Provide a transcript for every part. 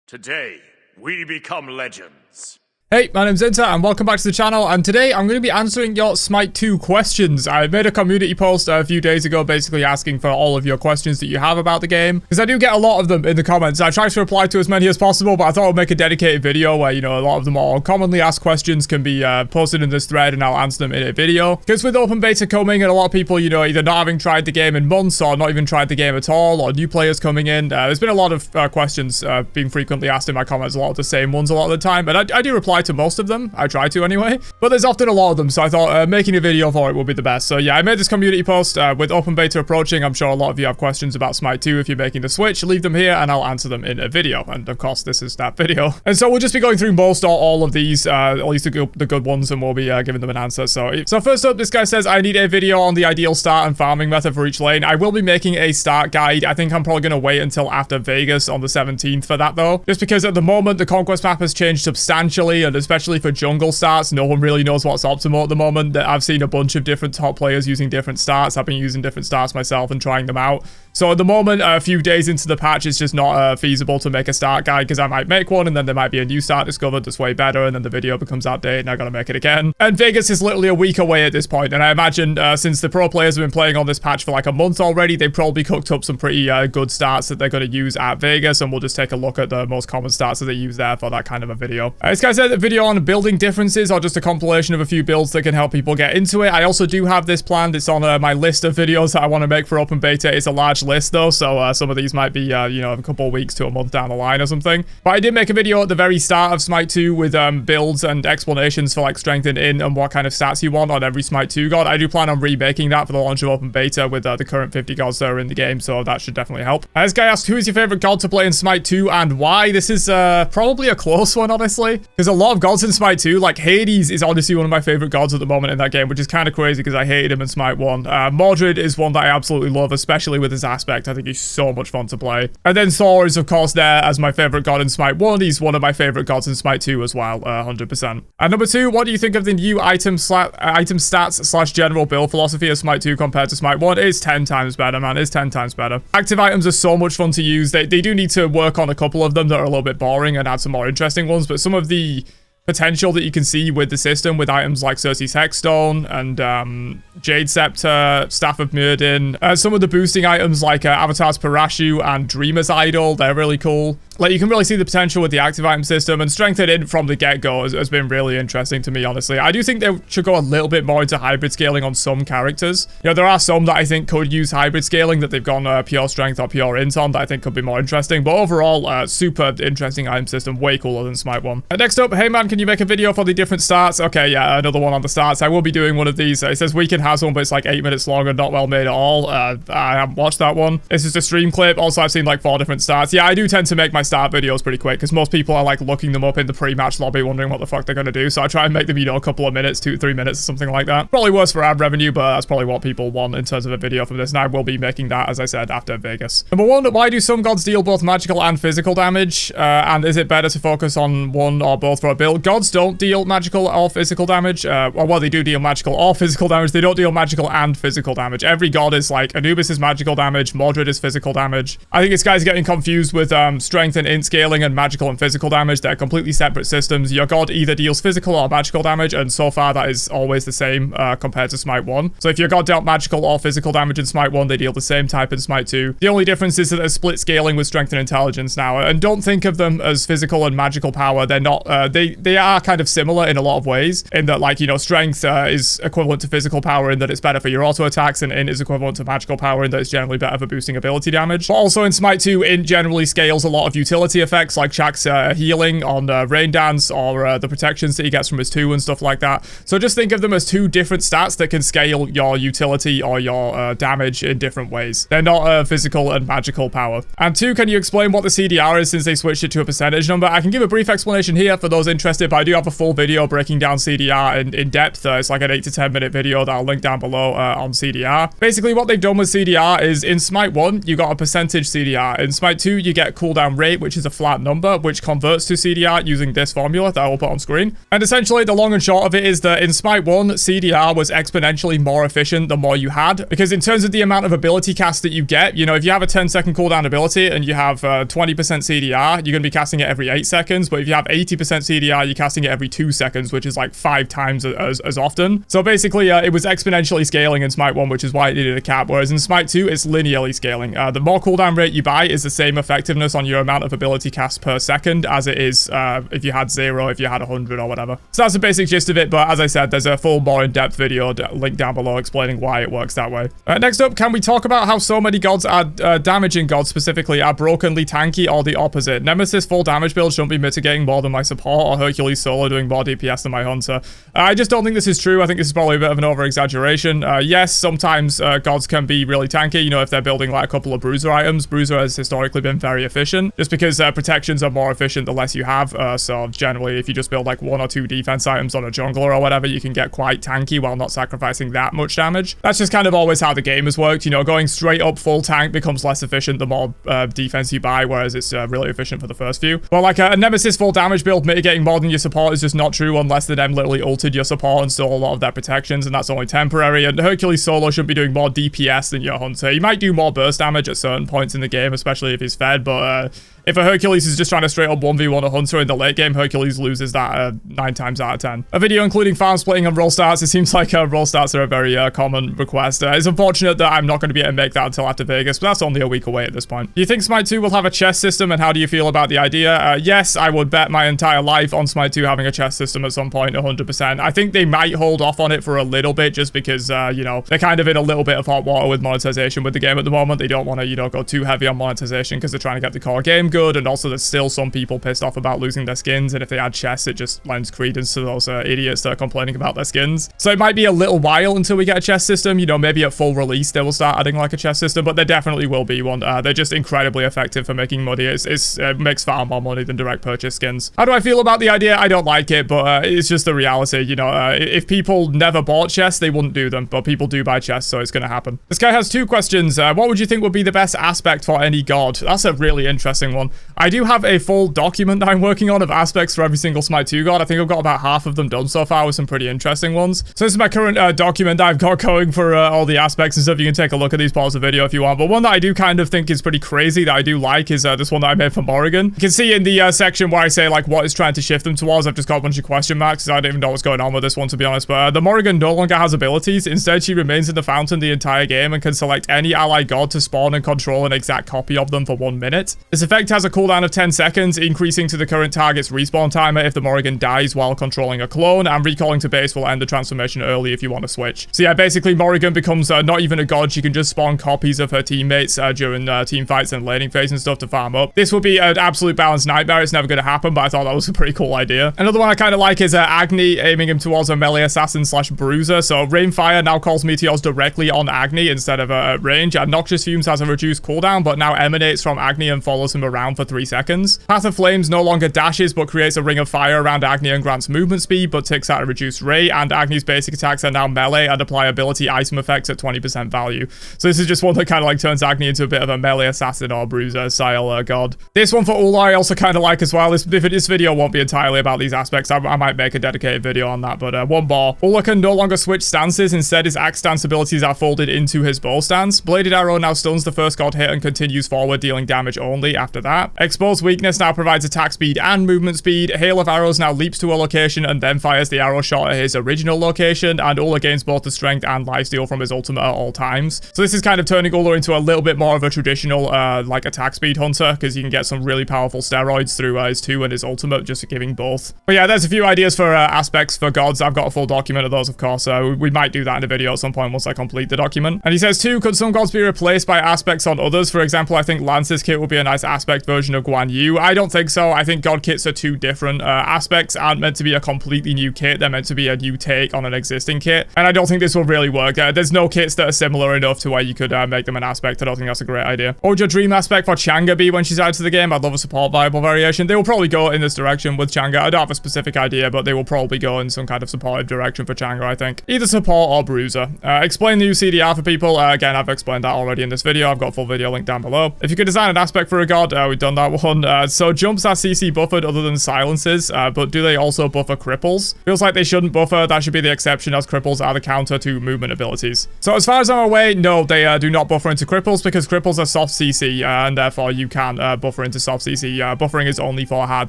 Today, we become legends. Hey, my name's Inter, and welcome back to the channel, and today I'm going to be answering your Smite 2 questions. I made a community post a few days ago basically asking for all of your questions that you have about the game, because I do get a lot of them in the comments. I try to reply to as many as possible, but I thought I'd make a dedicated video where, you know, a lot of them are commonly asked questions can be posted in this thread, and I'll answer them in a video. Because with open beta coming, and a lot of people, you know, either not having tried the game in months, or not even tried the game at all, or new players coming in, there's been a lot of questions being frequently asked in my comments, a lot of the same ones a lot of the time, but I do reply to most of them. I try to anyway, but there's often a lot of them, so I thought making a video for it would be the best. So yeah, I made this community post with open beta approaching. I'm sure a lot of you have questions about Smite 2 if you're making the switch. Leave them here and I'll answer them in a video, and of course this is that video. And so we'll just be going through most or all of these, at least the good ones, and we'll be giving them an answer. So first up, this guy says, I need a video on the ideal start and farming method for each lane. I will be making a start guide. I think I'm probably going to wait until after Vegas on the 17th for that though, just because at the moment the conquest map has changed substantially, and especially for jungle starts, no one really knows what's optimal at the moment. I've seen a bunch of different top players using different starts. I've been using different starts myself and trying them out. So at the moment, a few days into the patch, it's just not feasible to make a start guide, because I might make one and then there might be a new start discovered that's way better, and then the video becomes outdated and I gotta make it again. And Vegas is literally a week away at this point, and I imagine since the pro players have been playing on this patch for like a month already, they've probably cooked up some pretty good starts that they're going to use at Vegas, and we'll just take a look at the most common starts that they use there for that kind of a video. This guy said a video on building differences, or just a compilation of a few builds that can help people get into it. I also do have this planned. It's on my list of videos that I want to make for open beta. It's a large list though, so some of these might be you know, a couple of weeks to a month down the line or something. But I did make a video at the very start of Smite 2 with builds and explanations for like strength and what kind of stats you want on every Smite 2 god. I do plan on remaking that for the launch of open beta with the current 50 gods that are in the game, so that should definitely help. This guy asked, who is your favorite god to play in Smite 2 and why? This is probably a close one, honestly, because a lot of gods in Smite 2, like Hades is honestly one of my favorite gods at the moment in that game, which is kind of crazy because I hated him in Smite 1. Mordred is one that I absolutely love, especially with his aspect. I think he's so much fun to play. And then Thor is of course there as my favorite god in Smite 1. He's one of my favorite gods in Smite 2 as well, 100%. And number 2, what do you think of the new item stats / general build philosophy of Smite 2 compared to Smite 1? It's 10 times better, man. It's 10 times better. Active items are so much fun to use. They do need to work on a couple of them that are a little bit boring and add some more interesting ones, but some of the potential that you can see with the system with items like Circe's Hexstone and Jade Scepter, Staff of Myrddin, some of the boosting items like Avatar's Parachute and Dreamer's Idol, they're really cool. Like, you can really see the potential with the active item system, and strengthened in from the get-go has been really interesting to me, honestly. I do think they should go a little bit more into hybrid scaling on some characters. You know, there are some that I think could use hybrid scaling that they've gone pure strength or pure int on that I think could be more interesting, but overall, super interesting item system, way cooler than Smite 1. Next up, hey man, can you make a video for the different starts? Okay, yeah, another one on the starts. I will be doing one of these. It says Weekend has one, but it's like 8 minutes long and not well made at all. I haven't watched that one. This is a stream clip. Also, I've seen like 4 different starts. Yeah, I do tend to make my start videos pretty quick, because most people are like looking them up in the pre-match lobby wondering what the fuck they're going to do, so I try and make them, you know, a couple of minutes, 2-3 minutes or something like that. Probably worse for ad revenue, but that's probably what people want in terms of a video from this, and I will be making that, as I said, after Vegas. Number 1, why do some gods deal both magical and physical damage, and is it better to focus on one or both for a build? Gods don't deal magical or physical damage. Well, they do deal magical or physical damage. They don't deal magical and physical damage. Every god is like, Anubis is magical damage, Mordred is physical damage. I think this guy's getting confused with strength and int scaling and magical and physical damage. They're completely separate systems. Your god either deals physical or magical damage, and so far that is always the same compared to Smite 1. So if your god dealt magical or physical damage in Smite 1, they deal the same type in Smite 2. The only difference is that they're split scaling with strength and intelligence now, and don't think of them as physical and magical power. They're not, they are kind of similar in a lot of ways, in that, like, you know, strength is equivalent to physical power in that it's better for your auto attacks, and int is equivalent to magical power in that it's generally better for boosting ability damage. But also in Smite 2, int generally scales a lot of utility effects like Shaq's healing on Rain Dance, or the protections that he gets from his 2 and stuff like that. So just think of them as 2 different stats that can scale your utility or your damage in different ways. They're not physical and magical power. And 2, can you explain what the CDR is since they switched it to a percentage number? I can give a brief explanation here for those interested interested, but I do have a full video breaking down CDR in depth. It's like an 8 to 10 minute video that I'll link down below on CDR. Basically, what they've done with CDR is in Smite 1, you got a percentage CDR. In Smite 2, you get cooldown rate, which is a flat number, which converts to CDR using this formula that I will put on screen. And essentially, the long and short of it is that in Smite 1, CDR was exponentially more efficient the more you had, because in terms of the amount of ability cast that you get, you know, if you have a 10-second cooldown ability and you have 20% CDR, you're going to be casting it every 8 seconds, but if you have 80% CDR, you're casting it every 2 seconds, which is like 5 times as often. So basically, it was exponentially scaling in Smite 1, which is why it needed a cap, whereas in Smite 2, it's linearly scaling. The more cooldown rate you buy is the same effectiveness on your amount of ability cast per second as it is if you had 0, if you had 100 or whatever. So that's the basic gist of it, but as I said, there's a full, more in-depth video linked down below explaining why it works that way. Next up, can we talk about how so many gods are damaging gods specifically are brokenly tanky or the opposite? Nemesis full damage build shouldn't be mitigating more than my support, or Hercules solo doing more DPS than my hunter. I just don't think this is true. I think this is probably a bit of an over-exaggeration. Yes, sometimes gods can be really tanky, you know, if they're building like a couple of bruiser items. Bruiser has historically been very efficient, just because protections are more efficient the less you have. So generally, if you just build like 1 or 2 defense items on a jungler or whatever, you can get quite tanky while not sacrificing that much damage. That's just kind of always how the game has worked. You know, going straight up full tank becomes less efficient the more defense you buy, whereas it's really efficient for the first few. But like a Nemesis full damage build mitigating more than your support is just not true unless the dem literally ulted your support and stole a lot of their protections, and that's only temporary. And Hercules solo should be doing more DPS than your hunter. He might do more burst damage at certain points in the game, especially if he's fed, but if a Hercules is just trying to straight up 1v1 a hunter in the late game, Hercules loses that 9 times out of 10. A video including farm splitting and roll starts. It seems like roll starts are a very common request. It's unfortunate that I'm not going to be able to make that until after Vegas, but that's only a week away at this point. Do you think Smite 2 will have a chest system, and how do you feel about the idea? Yes, I would bet my entire life on Smite 2 having a chest system at some point, 100%. I think they might hold off on it for a little bit just because, you know, they're kind of in a little bit of hot water with monetization with the game at the moment. They don't want to, you know, go too heavy on monetization because they're trying to get the core game good, and also there's still some people pissed off about losing their skins, and if they add chests, it just lends credence to those idiots that are complaining about their skins. So it might be a little while until we get a chest system. You know, maybe at full release they will start adding like a chest system, but there definitely will be one. They're just incredibly effective for making money. It makes far more money than direct purchase skins. How do I feel about the idea? I don't like it, but it's just the reality. You know, if people never bought chests, they wouldn't do them, but people do buy chests, so it's going to happen. This guy has 2 questions. What would you think would be the best aspect for any god? That's a really interesting one. I do have a full document that I'm working on of aspects for every single Smite 2 god. I think I've got about half of them done so far with some pretty interesting ones. So this is my current document that I've got going for all the aspects and stuff. You can take a look at these, pause the video if you want. But one that I do kind of think is pretty crazy that I do like is this one that I made for Morrigan. You can see in the section where I say like what is trying to shift them towards, I've just got a bunch of question marks because I don't even know what's going on with this one, to be honest. But the Morrigan no longer has abilities. Instead, she remains in the fountain the entire game and can select any ally god to spawn and control an exact copy of them for 1 minute. This effect has a cooldown of 10 seconds, increasing to the current target's respawn timer if the Morrigan dies while controlling a clone, and recalling to base will end the transformation early if you want to switch. So yeah, basically Morrigan becomes not even a god. She can just spawn copies of her teammates during team fights and laning phase and stuff to farm up. This would be an absolute balanced nightmare. It's never going to happen, but I thought that was a pretty cool idea. Another one I kind of like is Agni, aiming him towards a melee assassin / bruiser. So Rainfire now calls meteors directly on Agni instead of at range, and Noxious Fumes has a reduced cooldown, but now emanates from Agni and follows him around for 3 seconds. Path of Flames no longer dashes, but creates a ring of fire around Agni and grants movement speed, but ticks at a reduced rate, and Agni's basic attacks are now melee and apply ability item effects at 20% value. So this is just one that kind of like turns Agni into a bit of a melee assassin or bruiser style god. This one for Ula I also kind of like as well. This video won't be entirely about these aspects. I might make a dedicated video on that, but one more. Ula can no longer switch stances. Instead, his axe stance abilities are folded into his bow stance. Bladed Arrow now stuns the first god hit and continues forward, dealing damage only after that. Exposed Weakness now provides attack speed and movement speed. Hail of Arrows now leaps to a location and then fires the arrow shot at his original location, and Ula gains both the strength and lifesteal from his ultimate at all times. So this is kind of turning Ula into a little bit more of a traditional like attack speed hunter, because you can get some really powerful steroids through his 2 and his ultimate, just giving both. But yeah, there's a few ideas for aspects for gods. I've got a full document of those, of course. We might do that in a video at some point once I complete the document. And he says too, could some gods be replaced by aspects on others? For example, I think Lance's kit would be a nice aspect aspect version of Guan Yu? I don't think so. I think god kits are two different. Aspects aren't meant to be a completely new kit. They're meant to be a new take on an existing kit. And I don't think this will really work. There's no kits that are similar enough to where you could make them an aspect. I don't think that's a great idea. What would your dream aspect for Chang'e be when she's added to the game? I'd love a support viable variation. They will probably go in this direction with Chang'e. I don't have a specific idea, but they will probably go in some kind of supportive direction for Chang'e, I think. Either support or bruiser. Explain the new CDR for people. Again, I've explained that already in this video. I've got a full video link down below. If you could design an aspect for a god, we've done that one. So jumps are CC buffered other than silences, but do they also buffer cripples? Feels like they shouldn't buffer. That should be the exception, as cripples are the counter to movement abilities. So as far as I'm aware, no, they do not buffer into cripples because cripples are soft CC, and therefore you can't buffer into soft CC. Buffering is only for hard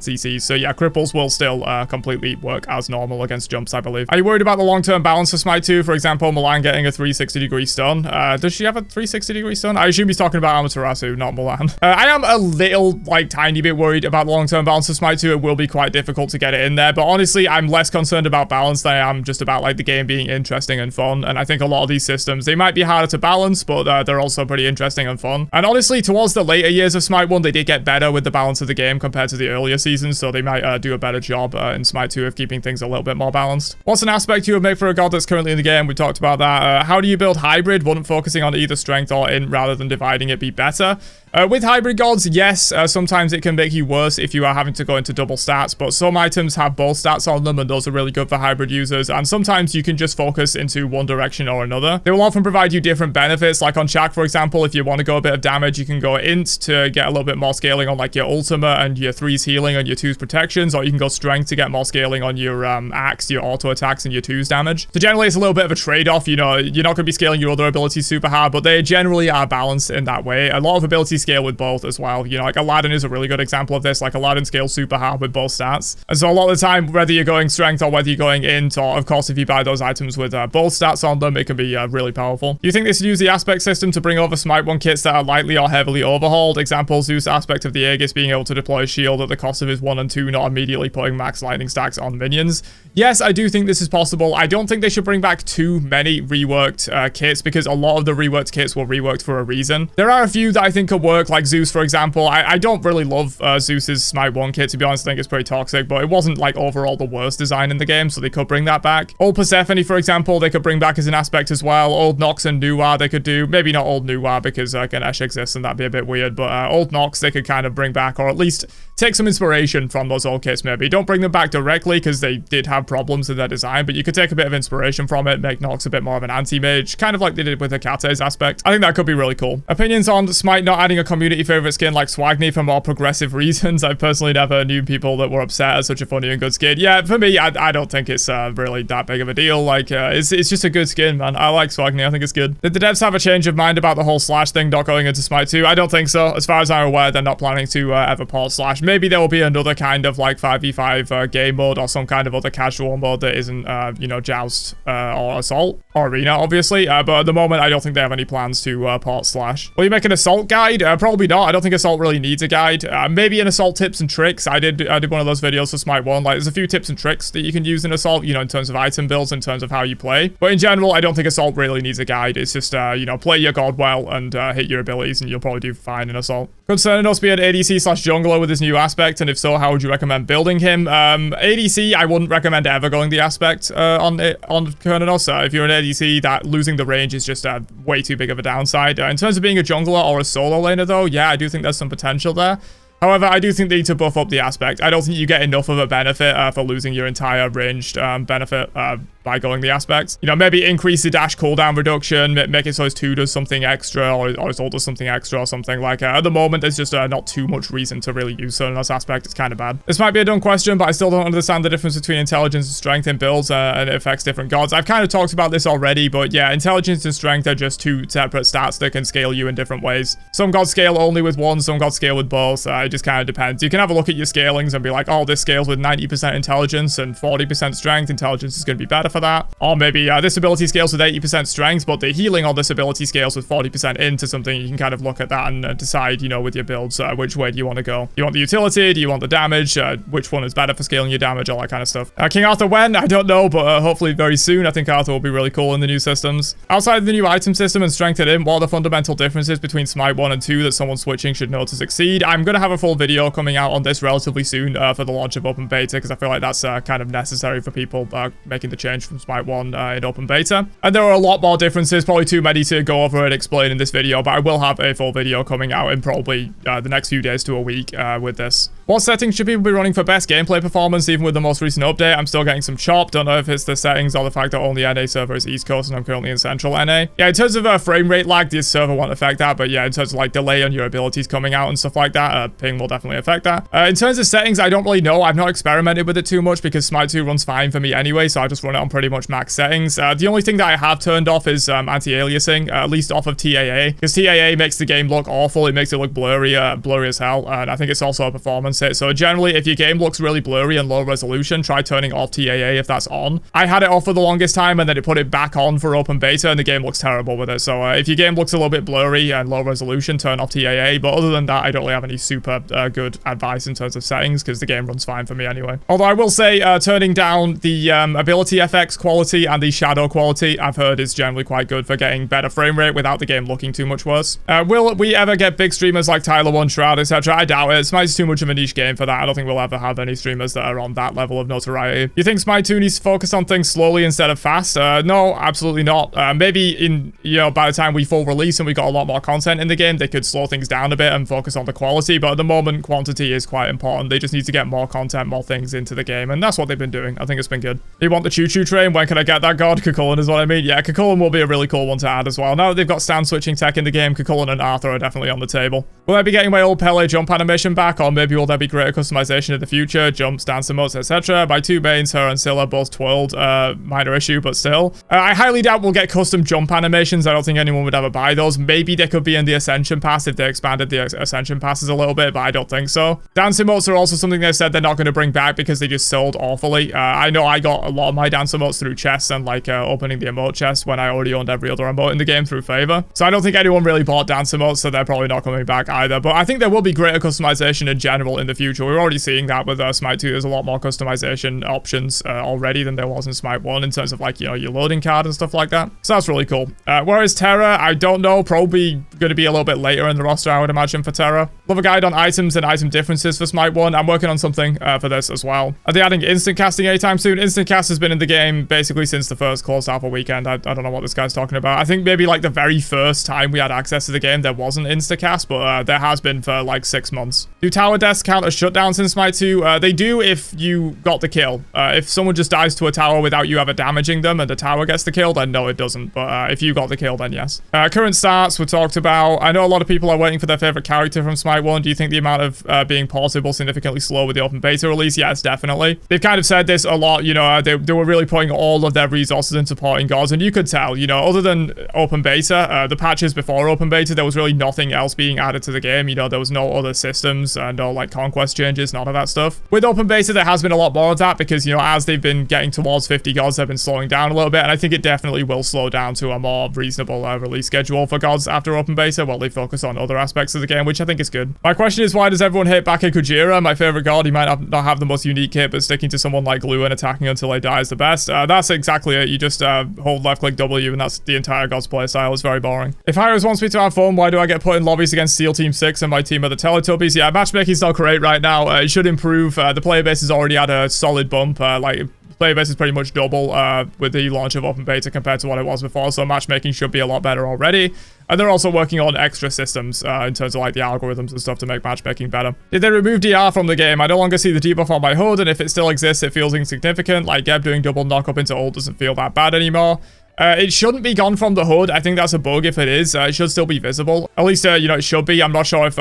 CCs. So yeah, cripples will still completely work as normal against jumps, I believe. Are you worried about the long-term balance for Smite 2? For example, Milan getting a 360-degree stun. Does she have a 360-degree stun? I assume he's talking about Amaterasu, not Milan. I am a little, like, tiny bit worried about the long-term balance of Smite 2. It will be quite difficult to get it in there, but honestly, I'm less concerned about balance than I am just about, like, the game being interesting and fun. And I think a lot of these systems, they might be harder to balance, but they're also pretty interesting and fun. And honestly, towards the later years of Smite 1, they did get better with the balance of the game compared to the earlier seasons, so they might do a better job in Smite 2 of keeping things a little bit more balanced. What's an aspect you would make for a god that's currently in the game? We talked about that. How do you build hybrid? Wouldn't focusing on either strength or int rather than dividing it be better? With hybrid gods, yes, sometimes it can make you worse if you are having to go into double stats, but some items have both stats on them, and those are really good for hybrid users, and sometimes you can just focus into one direction or another. They will often provide you different benefits, like on Shaq, for example, if you want to go a bit of damage, you can go int to get a little bit more scaling on like your ultimate and your 3's healing and your 2's protections, or you can go strength to get more scaling on your axe, your auto attacks, and your 2's damage. So generally, it's a little bit of a trade-off, you know, you're not going to be scaling your other abilities super hard, but they generally are balanced in that way. A lot of abilities scale with both as well. You know, like Aladdin is a really good example of this. Like Aladdin scales super hard with both stats. And so a lot of the time, whether you're going strength or whether you're going int, or of course, if you buy those items with both stats on them, it can be really powerful. Do you think they should use the aspect system to bring over Smite 1 kits that are lightly or heavily overhauled? Example, Zeus aspect of the Aegis being able to deploy a shield at the cost of his 1 and 2, not immediately putting max lightning stacks on minions. Yes, I do think this is possible. I don't think they should bring back too many reworked kits, because a lot of the reworked kits were reworked for a reason. There are a few that I think could work, like Zeus, for example. I don't really love Zeus's Smite 1 kit, to be honest. I think it's pretty toxic, but it wasn't like overall the worst design in the game, so they could bring that back. Old Persephone, for example, they could bring back as an aspect as well. Old Nox and Nuwa they could do. Maybe not Old Nuwa, because Ganesh exists and that'd be a bit weird, but Old Nox they could kind of bring back, or at least take some inspiration from those old kits maybe. Don't bring them back directly, because they did have problems in their design, but you could take a bit of inspiration from it, make Nox a bit more of an anti-mage, kind of like they did with Hecate's aspect. I think that could be really cool. Opinions on Smite not adding a community favorite skin like Swagni for more progressive reasons? I personally never knew people that were upset at such a funny and good skin. Yeah, for me, I don't think it's really that big of a deal. Like, it's just a good skin, man. I like Swagni. I think it's good. Did the devs have a change of mind about the whole Slash thing not going into Smite 2? I don't think so. As far as I'm aware, they're not planning to ever port Slash. Maybe there will be another kind of like 5v5 game mode, or some kind of other casual mode that isn't, you know, Joust or Assault or Arena, obviously. But at the moment, I don't think they have any plans to port Slash. Will you make an Assault guide? Probably not. I don't think Assault really needs a guide. Maybe an Assault tips and tricks. I did one of those videos for Smite 1. Like, there's a few tips and tricks that you can use in Assault, you know, in terms of item builds, in terms of how you play. But in general, I don't think Assault really needs a guide. It's just, you know, play your god well and hit your abilities, and you'll probably do fine in Assault. Could Cernanos be an ADC slash jungler with his new aspect? And if so, how would you recommend building him? ADC, I wouldn't recommend ever going the aspect on Cernanos. If you're an ADC, that losing the range is just way too big of a downside. In terms of being a jungler or a solo laner, though, yeah, I do think there's some potential there. However, I do think they need to buff up the aspect. I don't think you get enough of a benefit for losing your entire ranged benefit by going the aspects. You know, maybe increase the dash cooldown reduction, make it so his 2 does something extra, or his ult does something extra or something. Like, at the moment, there's just not too much reason to really use Cernanos aspect. It's kind of bad. This might be a dumb question, but I still don't understand the difference between intelligence and strength in builds, and it affects different gods. I've kind of talked about this already, but yeah, intelligence and strength are just two separate stats that can scale you in different ways. Some gods scale only with one, some gods scale with both. It just kind of depends. You can have a look at your scalings and be like, oh, this scales with 90% intelligence and 40% strength. Intelligence is going to be better for that. Or maybe this ability scales with 80% strength, but the healing on this ability scales with 40% into something. You can kind of look at that and decide, you know, with your builds, which way do you want to go? Do you want the utility? Do you want the damage? Which one is better for scaling your damage? All that kind of stuff. King Arthur when? I don't know, but hopefully very soon. I think Arthur will be really cool in the new systems. Outside of the new item system and strength in, what are the fundamental differences between Smite 1 and 2 that someone switching should know to succeed? I'm going to have a full video coming out on this relatively soon for the launch of open beta, because I feel like that's kind of necessary for people making the change from Smite 1 in open beta. And there are a lot more differences, probably too many to go over and explain in this video, but I will have a full video coming out in probably the next few days to a week with this. What settings should people be running for best gameplay performance, even with the most recent update? I'm still getting some chop. Don't know if it's the settings or the fact that only NA server is East Coast and I'm currently in Central NA. Yeah, in terms of frame rate lag, this server won't affect that, but yeah, in terms of like delay on your abilities coming out and stuff like that, ping will definitely affect that. In terms of settings, I don't really know. I've not experimented with it too much because Smite 2 runs fine for me anyway, so I just run it on pretty much max settings. The only thing that I have turned off is anti-aliasing, at least off of TAA, because TAA makes the game look awful. It makes it look blurry as hell, and I think it's also a performance hit. So generally, if your game looks really blurry and low resolution, try turning off TAA if that's on. I had it off for the longest time, and then it put it back on for open beta, and the game looks terrible with it. So if your game looks a little bit blurry and low resolution, turn off TAA. But other than that, I don't really have any super good advice in terms of settings, because the game runs fine for me anyway. Although I will say, turning down the ability FX quality and the shadow quality, I've heard is generally quite good for getting better frame rate without the game looking too much worse. Will we ever get big streamers like Tyler One, Shroud, etc.? I doubt it. Smite's too much of a niche game for that. I don't think we'll ever have any streamers that are on that level of notoriety. You think Smite 2 needs to focus on things slowly instead of fast? No, absolutely not. Maybe in, by the time we full release and we got a lot more content in the game, they could slow things down a bit and focus on the quality, but at the moment, quantity is quite important. They just need to get more content, more things into the game, and that's what they've been doing. I think it's been good. You want the choo-choo train? When can I get that god? Kukulkan is what I mean. Yeah, Kukulkan will be a really cool one to add as well. Now that they've got stand switching tech in the game, Kukulkan and Arthur are definitely on the table. Will I be getting my old Pele jump animation back, or maybe will there be greater customization in the future? Jumps, dance emotes, etc. My two mains, her and Scylla, both twirled. Minor issue, but still. I highly doubt we'll get custom jump animations. I don't think anyone would ever buy those. Maybe they could be in the Ascension Pass if they expanded the Ascension Passes a little bit, but I don't think so. Dance emotes are also something they said they're not going to bring back because they just sold awfully. I know I got a lot of my dance emotes through chests and like opening the emote chest when I already owned every other emote in the game through favor. So I don't think anyone really bought dance emotes, so they're probably not coming back either. But I think there will be greater customization in general in the future. We're already seeing that with Smite 2. There's a lot more customization options already than there was in Smite 1 in terms of like, your loading card and stuff like that. So that's really cool. Where is Terra? I don't know. Probably going to be a little bit later in the roster, I would imagine, for Terra. Love a guide on items and item differences for Smite 1. I'm working on something for this as well. Are they adding instant casting anytime soon? Instant cast has been in the game basically since the first closed alpha weekend. I don't know what this guy's talking about. I think maybe like the very first time we had access to the game, there wasn't instacast, but there has been for like 6 months. Do tower deaths count as shutdowns in Smite 2? They do if you got the kill. If someone just dies to a tower without you ever damaging them and the tower gets the kill, then no, it doesn't. But if you got the kill, then yes. Current stats were talked about. I know a lot of people are waiting for their favorite character from Smite 1. Do you think the amount of being ported will significantly slow with the open beta release? Yes, definitely. They've kind of said this a lot, they were really putting all of their resources into porting gods, and you could tell, other than open beta, the patches before open beta, there was really nothing else being added to the game. There was no other systems, no like conquest changes, none of that stuff. With open beta, there has been a lot more of that because, as they've been getting towards 50 gods, they've been slowing down a little bit, and I think it definitely will slow down to a more reasonable release schedule for gods after open beta while they focus on other aspects of the game, which I think is good. My question is, why does everyone hate Bake Kujira? My favorite god. He might not have the most unique kit, but sticking to someone like Glue and attacking until they die is the best. That's exactly it. You just hold left click W, and that's the entire god's playstyle. It's very boring. If Hyros wants me to have fun, why do I get put in lobbies against Steel Team 6 and my team are the Teletubbies? Yeah, matchmaking's not great right now. It should improve. The player base has already had a solid bump. Player base is pretty much double with the launch of open beta compared to what it was before, so matchmaking should be a lot better already. And they're also working on extra systems in terms of like the algorithms and stuff to make matchmaking better. Did they remove DR from the game? I no longer see the debuff on my HUD, and if it still exists, it feels insignificant. Like Geb doing double knock up into ult doesn't feel that bad anymore. It shouldn't be gone from the HUD. I think that's a bug if it is. It should still be visible. At least, it should be. I'm not sure if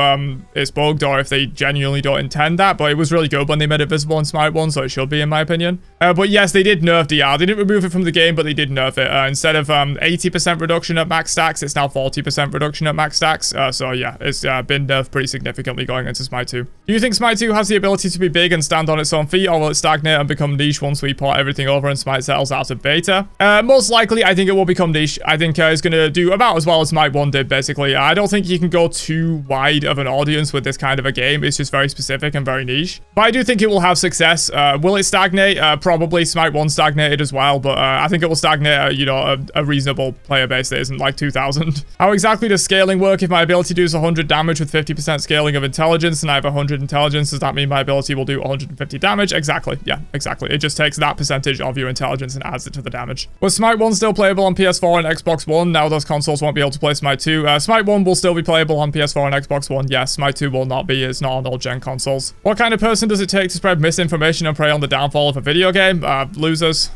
it's bugged or if they genuinely don't intend that, but it was really good when they made it visible in Smite 1, so it should be, in my opinion. But yes, they did nerf DR. They didn't remove it from the game, but they did nerf it. Instead of 80% reduction at max stacks, it's now 40% reduction at max stacks. So yeah, it's been nerfed pretty significantly going into Smite 2. Do you think Smite 2 has the ability to be big and stand on its own feet, or will it stagnate and become niche once we port everything over and Smite settles out of beta? Most likely, Finally, I think it will become niche. I think it's going to do about as well as Smite 1 did, basically. I don't think you can go too wide of an audience with this kind of a game. It's just very specific and very niche. But I do think it will have success. Will it stagnate? Probably. Smite 1 stagnated as well, but I think it will stagnate at, you know, a reasonable player base that isn't like 2,000. How exactly does scaling work? If my ability does 100 damage with 50% scaling of intelligence and I have 100 intelligence, does that mean my ability will do 150 damage? Exactly. Yeah, exactly. It just takes that percentage of your intelligence and adds it to the damage. Was Smite 1 still playable on PS4 and Xbox One? Now those consoles won't be able to play Smite 2. Smite 1 will still be playable on PS4 and Xbox One. Yes, Smite 2 will not be. It's not on old gen consoles. What kind of person does it take to spread misinformation and prey on the downfall of a video game? Losers.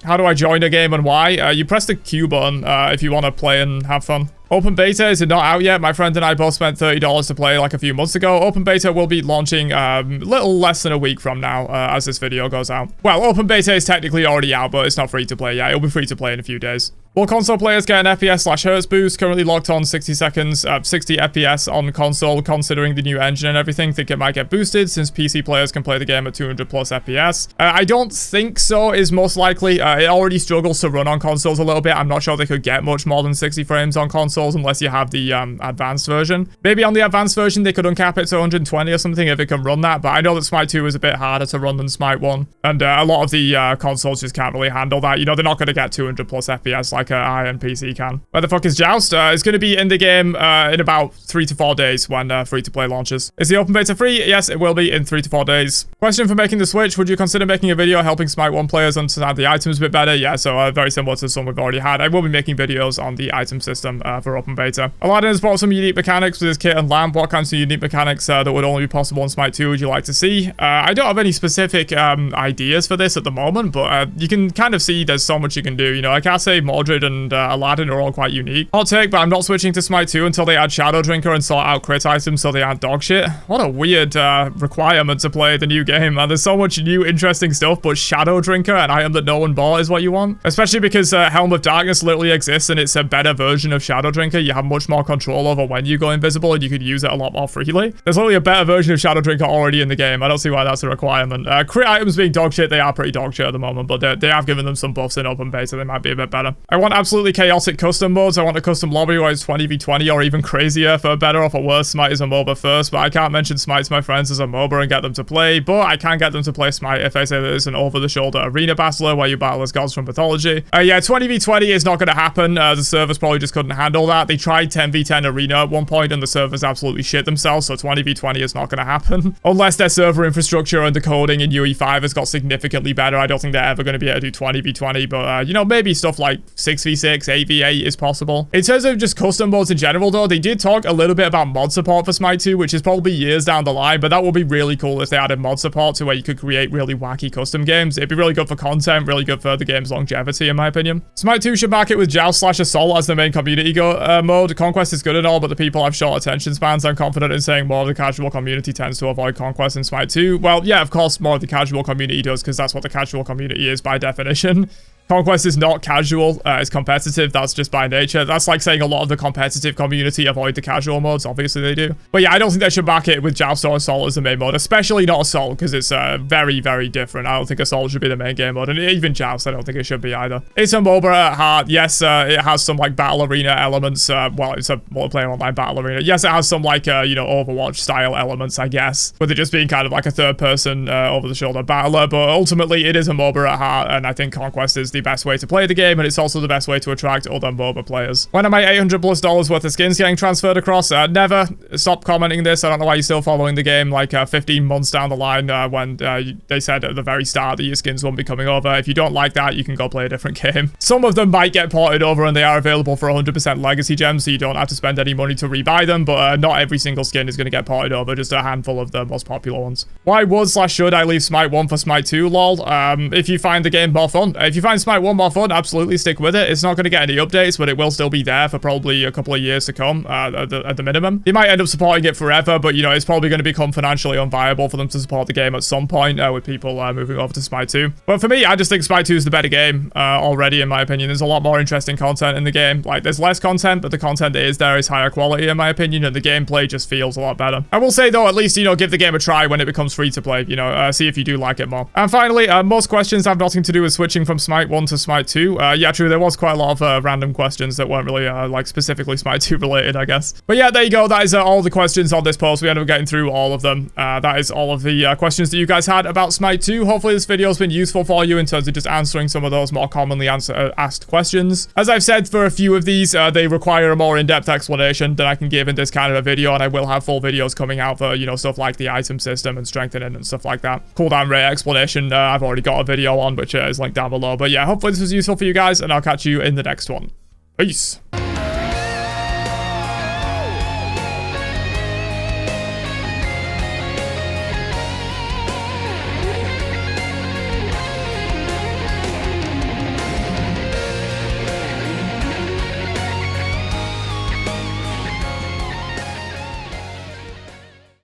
How do I join a game and why? You press the Q button if you want to play and have fun. Open beta is not out yet. My friend and I both spent $30 to play like a few months ago. Open beta will be launching little less than a week from now as this video goes out. Well, open beta is technically already out, but it's not free to play yet. It'll be free to play in a few days. Will console players get an FPS/Hertz boost? Currently locked on 60 seconds, 60 FPS on console, considering the new engine and everything. Think it might get boosted since PC players can play the game at 200 plus FPS. I don't think so is most likely. It already struggles to run on consoles a little bit. I'm not sure they could get much more than 60 frames on consoles unless you have the advanced version. Maybe on the advanced version they could uncap it to 120 or something if it can run that, but I know that Smite 2 is a bit harder to run than Smite 1, and a lot of the consoles just can't really handle that. You know, they're not going to get 200 plus FPS like iron PC can. Where the fuck is Joust? It's going to be in the game in about 3 to 4 days when free-to-play launches. Is the open beta free? Yes, it will be in 3 to 4 days. Question for making the switch. Would you consider making a video helping Smite 1 players understand the items a bit better? Yeah, so very similar to some we've already had. I will be making videos on the item system for open beta. Aladdin has brought some unique mechanics with his kit and lamp. What kinds of unique mechanics that would only be possible in Smite 2 would you like to see? I don't have any specific ideas for this at the moment, but you can kind of see there's so much you can do. You know, like I say, Mordred and Aladdin are all quite unique. Hot take, but I'm not switching to Smite 2 until they add Shadow Drinker and sort out crit items so they aren't dog shit. What a weird requirement to play the new game. There's so much new interesting stuff, but Shadow Drinker, an item that no one bought, is what you want? Especially because Helm of Darkness literally exists and it's a better version of Shadow Drinker. You have much more control over when you go invisible and you could use it a lot more freely. There's literally a better version of Shadow Drinker already in the game. I don't see why that's a requirement. Crit items being dog shit, they are pretty dog shit at the moment, but they have given them some buffs in open beta. They might be a bit better. I want absolutely chaotic custom modes. I want a custom lobby where it's 20v20 or even crazier. For better or for worse, Smite is a MOBA first, but I can't mention Smite to my friends as a MOBA and get them to play, but I can get them to play Smite if they say that it's an over-the-shoulder arena battler where you battle as gods from mythology. Yeah, 20v20 is not going to happen. The servers probably just couldn't handle that. They tried 10v10 arena at one point and the servers absolutely shit themselves, so 20v20 is not going to happen. Unless their server infrastructure and the coding in UE5 has got significantly better. I don't think they're ever going to be able to do 20v20, but you know, maybe stuff like 6v6, 8v8 is possible. In terms of just custom modes in general though, they did talk a little bit about mod support for Smite 2, which is probably years down the line, but that would be really cool if they added mod support to where you could create really wacky custom games. It'd be really good for content, really good for the game's longevity in my opinion. Smite 2 should back it with Joust/Assault as the main community mode. Conquest is good and all, but the people have short attention spans. I'm confident in saying more of the casual community tends to avoid Conquest in Smite 2. Well, yeah, of course more of the casual community does, because that's what the casual community is by definition. Conquest is not casual, it's competitive, that's just by nature. That's like saying a lot of the competitive community avoid the casual modes, obviously they do. But yeah, I don't think they should back it with Joust or Assault as the main mode, especially not Assault, because it's very, very different. I don't think Assault should be the main game mode, and even Joust, I don't think it should be either. It's a MOBA at heart. Yes, it has some like battle arena elements. Well, it's a multiplayer online battle arena. Yes, it has some like, you know, Overwatch style elements, I guess, with it just being kind of like a third person over-the-shoulder battler, but ultimately it is a MOBA at heart, and I think Conquest is the best way to play the game, and it's also the best way to attract other MOBA players. When are my $800+ worth of skins getting transferred across? Never. Stop commenting this. I don't know why you're still following the game like 15 months down the line when they said at the very start that your skins won't be coming over. If you don't like that, you can go play a different game. Some of them might get ported over and they are available for 100% legacy gems, so you don't have to spend any money to rebuy them, but not every single skin is going to get ported over, just a handful of the most popular ones. Why would/should I leave Smite 1 for Smite 2, lol? If you find the game more fun. If you find Smite 1 more fun, absolutely stick with it. It's not going to get any updates, but it will still be there for probably a couple of years to come at the minimum. They might end up supporting it forever, but you know, it's probably going to become financially unviable for them to support the game at some point with people moving over to Smite 2. But for me, I just think Smite 2 is the better game already, in my opinion. There's a lot more interesting content in the game. Like, there's less content, but the content that is there is higher quality, in my opinion, and the gameplay just feels a lot better. I will say, though, at least, you know, give the game a try when it becomes free to play, you know, see if you do like it more. And finally, most questions have nothing to do with switching from Smite one to Smite 2. Yeah, true, there was quite a lot of random questions that weren't really, like, specifically Smite 2 related, I guess. But yeah, there you go. That is all the questions on this post. We ended up getting through all of them. That is all of the questions that you guys had about Smite 2. Hopefully this video has been useful for you in terms of just answering some of those more commonly asked questions. As I've said, for a few of these, they require a more in-depth explanation than I can give in this kind of a video, and I will have full videos coming out for, you know, stuff like the item system and strengthening and stuff like that. Cooldown rate explanation, I've already got a video on, which is linked down below. But yeah, hopefully this was useful for you guys, and I'll catch you in the next one. Peace.